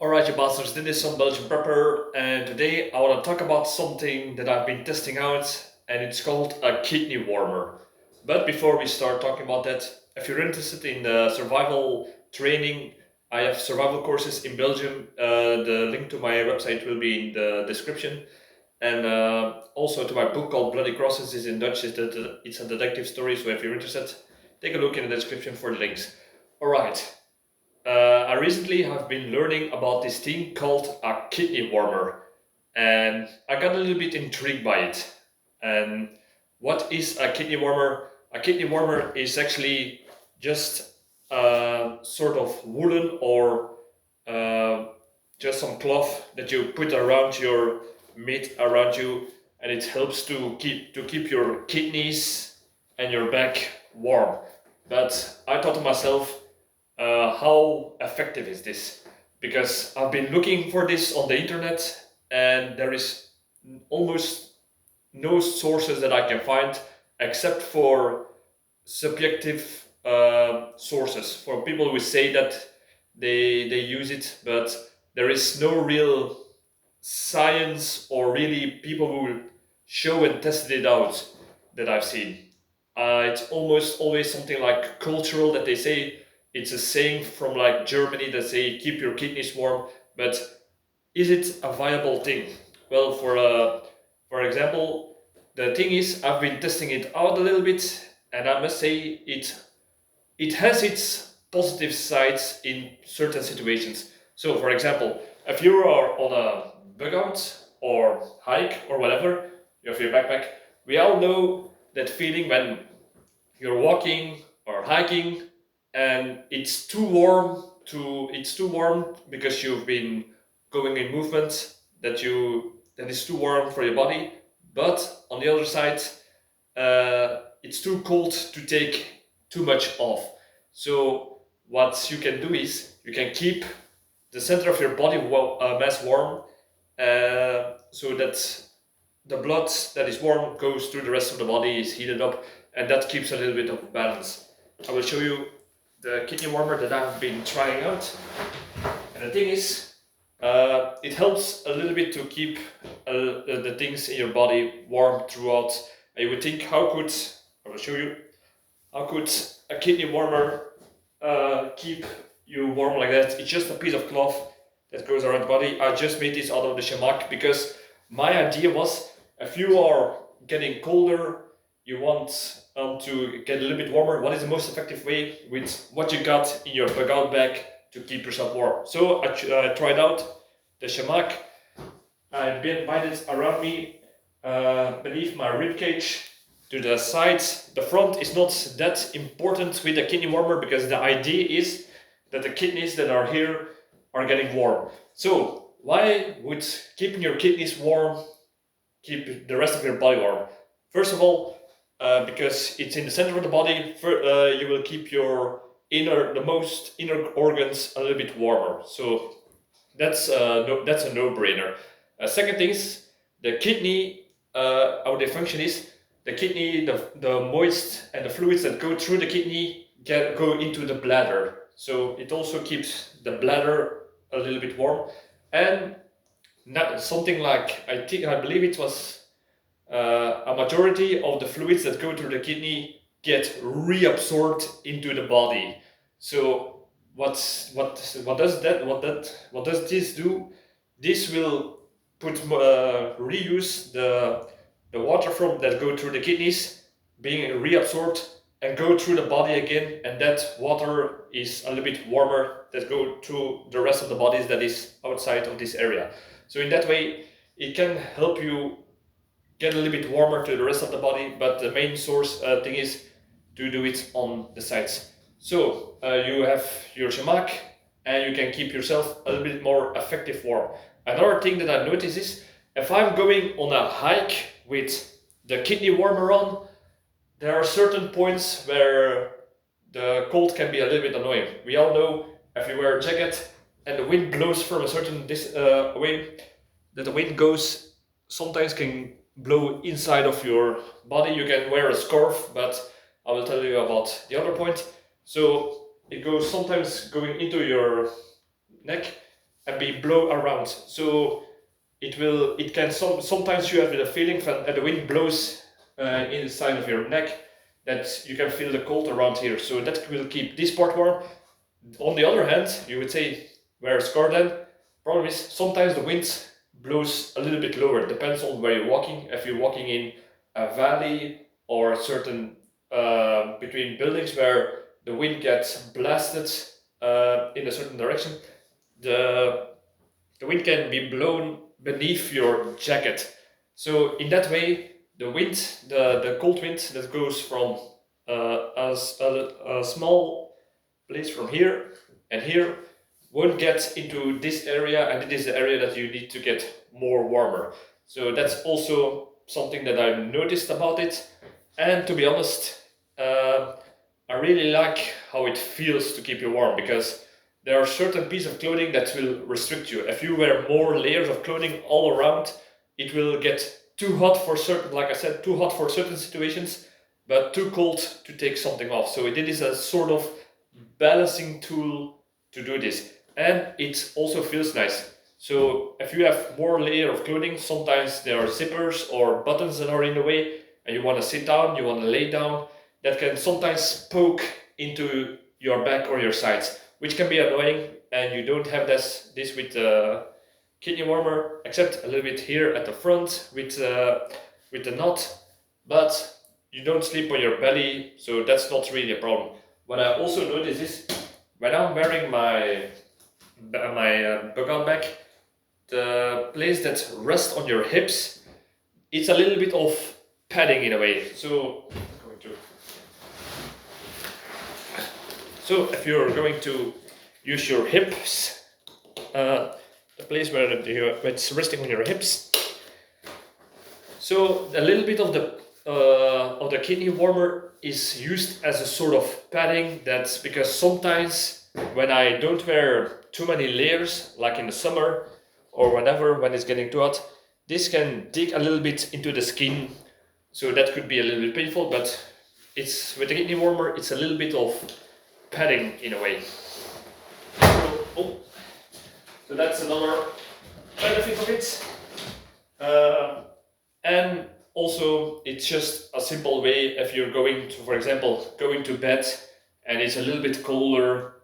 Alright, you bastards, this is Some-Belgian-prepper, and today I want to talk about something that I've been testing out, and it's called a kidney warmer. But before we start talking about that, if you're interested in survival training, I have survival courses in Belgium. The link to my website will be in the description. And also to my book called Bloody Crosses is in Dutch. It's a detective story, so if you're interested, take a look in the description for the links. Alright. I recently have been learning about this thing called a kidney warmer, and I got a little bit intrigued by it. And what is a kidney warmer? A kidney warmer is actually just a sort of woolen or uh, just some cloth that you put around your meat around you, and it helps to keep your kidneys and your back warm. But I thought to myself, how effective is this? Because I've been looking for this on the internet, and there is almost no sources that I can find except for subjective sources for people who say that they use it, but there is no real science or really people who show and tested it out that I've seen. It's almost always something like cultural that they say. It's a saying from like Germany that say keep your kidneys warm, but is it a viable thing? Well, for example, the thing is I've been testing it out a little bit, and I must say it has its positive sides in certain situations. So, for example, if you are on a bug out or hike or whatever, you have your backpack, we all know that feeling when you're walking or hiking and it's too warm because you've been going in movement that is too warm for your body, but on the other side it's too cold to take too much off. So what you can do is you can keep the center of your body mass warm, so that the blood that is warm goes through the rest of the body, is heated up, and that keeps a little bit of balance. I will show you the kidney warmer that I've been trying out, and the thing is, it helps a little bit to keep the things in your body warm throughout. And you would think, I will show you, how could a kidney warmer keep you warm like that? It's just a piece of cloth that goes around the body. I just made this out of the shamak because my idea was, if you are getting colder, you want to get a little bit warmer, what is the most effective way with what you got in your bug out bag to keep yourself warm? So I tried out the shamak. I bind it around me, beneath my rib cage, to the sides. The front is not that important with the kidney warmer because the idea is that the kidneys that are here are getting warm. So why would keeping your kidneys warm keep the rest of your body warm? First of all, because it's in the center of the body, you will keep your the most inner organs a little bit warmer. So that's a no-brainer. Second thing is the kidney. How they function is the kidney, the moist and the fluids that go through the kidney go into the bladder. So it also keeps the bladder a little bit warm, and not something like I believe it was a majority of the fluids that go through the kidney get reabsorbed into the body. So what does this do? This will reuse the water from that go through the kidneys being reabsorbed and go through the body again, and that water is a little bit warmer that go to the rest of the bodies that is outside of this area. So in that way it can help you get a little bit warmer to the rest of the body, but the main source thing is to do it on the sides. So you have your shamak, and you can keep yourself a little bit more effective warm. Another thing that I notice is, if I'm going on a hike with the kidney warmer on, there are certain points where the cold can be a little bit annoying. We all know, if you wear a jacket and the wind blows from a certain way, that the wind goes sometimes can blow inside of your body. You can wear a scarf, but I will tell you about the other point. So it goes sometimes going into your neck, and be blown around. So it can sometimes you have the feeling that the wind blows inside of your neck, that you can feel the cold around here. So that will keep this part warm. On the other hand, you would say, where's Scotland? Problem is sometimes the wind blows a little bit lower. Depends on where you're walking. If you're walking in a valley or certain between buildings where the wind gets blasted in a certain direction, the wind can be blown beneath your jacket. So in that way, the wind, the cold wind that goes from a small place from here and here won't get into this area, and it is the area that you need to get more warmer. So that's also something that I noticed about it. And to be honest, I really like how it feels to keep you warm, because there are certain pieces of clothing that will restrict you. If you wear more layers of clothing all around, it will get too hot for certain, like I said, too hot for certain situations, but too cold to take something off. So it is a sort of balancing tool to do this, and it also feels nice. So if you have more layer of clothing, sometimes there are zippers or buttons that are in the way, and you want to sit down, you want to lay down, that can sometimes poke into your back or your sides, which can be annoying. And you don't have this with the kidney warmer, except a little bit here at the front with the knot, but you don't sleep on your belly, so that's not really a problem. What I also notice is when I'm wearing my bug-out bag, the place that rests on your hips, it's a little bit of padding in a way. So if you're going to use your hips, the place where it's resting on your hips, so a little bit of the kidney warmer is used as a sort of padding. That's because sometimes when I don't wear too many layers, like in the summer or whenever, when it's getting too hot, this can dig a little bit into the skin. So that could be a little bit painful, but it's with the kidney warmer, it's a little bit of padding in a way. So that's another benefit of it. And also, it's just a simple way if you're going to, for example, going to bed and it's a little bit colder,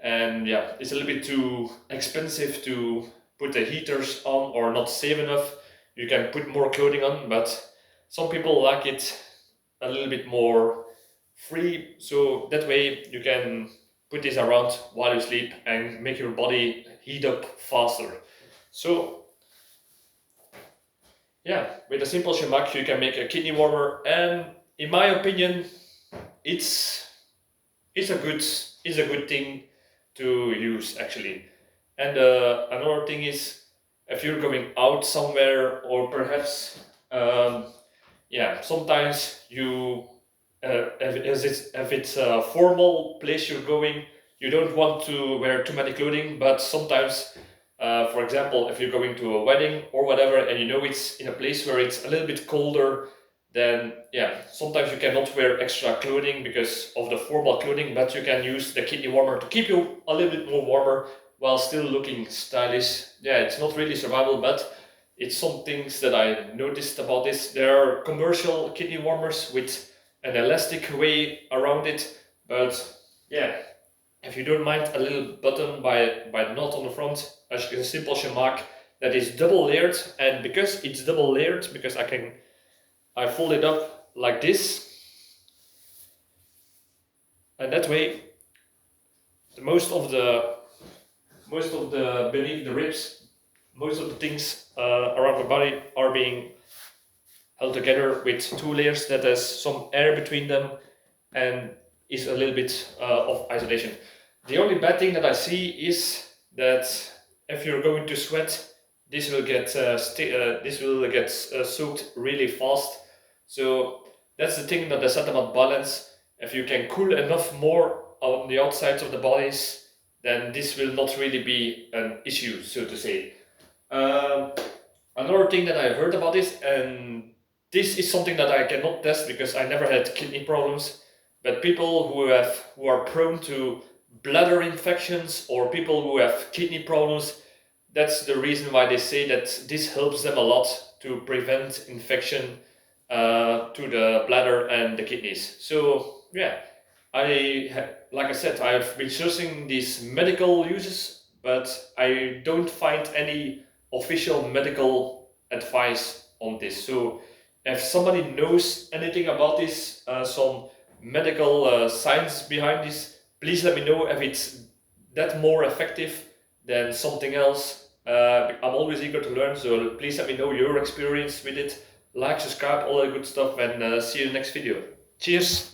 and yeah, it's a little bit too expensive to put the heaters on or not safe enough. You can put more clothing on, but some people like it a little bit more free. So that way you can put this around while you sleep and make your body heat up faster. So yeah, with a simple shemak you can make a kidney warmer, and in my opinion, it's a good thing to use actually. And another thing is, if you're going out somewhere, or perhaps sometimes you if it's a formal place you're going, you don't want to wear too many clothing, but sometimes for example, if you're going to a wedding or whatever, and you know it's in a place where it's a little bit colder, then yeah, sometimes you cannot wear extra clothing because of the formal clothing, but you can use the kidney warmer to keep you a little bit more warmer while still looking stylish. Yeah, it's not really survival, but it's some things that I noticed about this. There are commercial kidney warmers with an elastic way around it, but yeah, if you don't mind a little button by the knot on the front, a simple shemak that is double layered. And because it's double layered, because I fold it up like this, and that way most of the beneath the ribs, most of the things around the body are being held together with two layers that has some air between them and is a little bit of isolation. The only bad thing that I see is that if you're going to sweat, this will get soaked really fast. So that's the thing that I said about balance. If you can cool enough more on the outsides of the bodies, then this will not really be an issue, so to say. Another thing that I heard about this, and this is something that I cannot test because I never had kidney problems, but people who are prone to bladder infections or people who have kidney problems, that's the reason why they say that this helps them a lot to prevent infection to the bladder and the kidneys. So yeah, like I said, I've been searching these medical uses, but I don't find any official medical advice on this. So if somebody knows anything about this, some medical science behind this, please let me know if it's that more effective than something else. I'm always eager to learn, so please let me know your experience with it. Like, subscribe, all that good stuff, and see you in the next video. Cheers!